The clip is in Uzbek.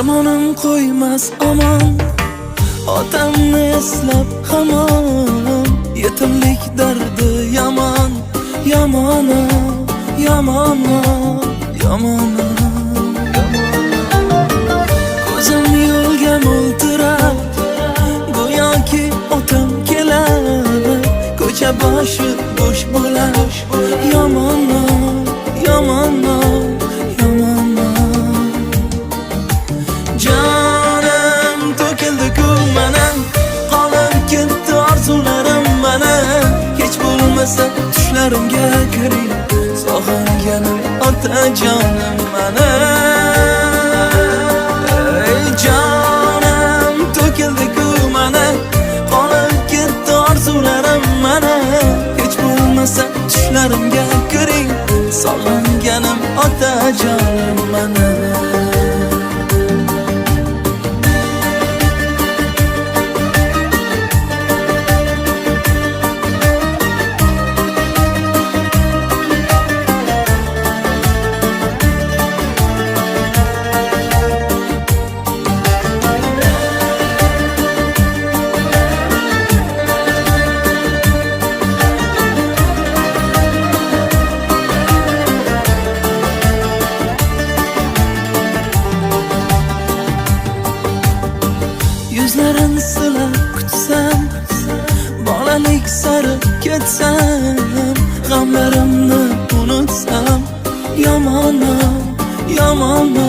Zamonim qo'ymas omon, otamni eslab hamon. Yetimlik dardi yomon, yomon, yomon, yomon. Ko'zim yo'lga mo'ltirab, go'yoki otam kelar. Ko'cha boshi bo'sh bo'lar, yomon, yomon, yomon. Jonim to'kildi-ku mana, qolib ketdi orzularim mana. Hech bo'lmasa tushlarimga kiring, sog'inganim otajonim mana. Ey jonim to'kildi-ku mana, qolib ketdi orzularim mana. Hech bo'lmasa tushlarimga kiring, sog'inganim otajonim mana. Yuzlarin silab kutsam, bolalik sari ketsam, g'amlarimni unutsam, yomon, yomon.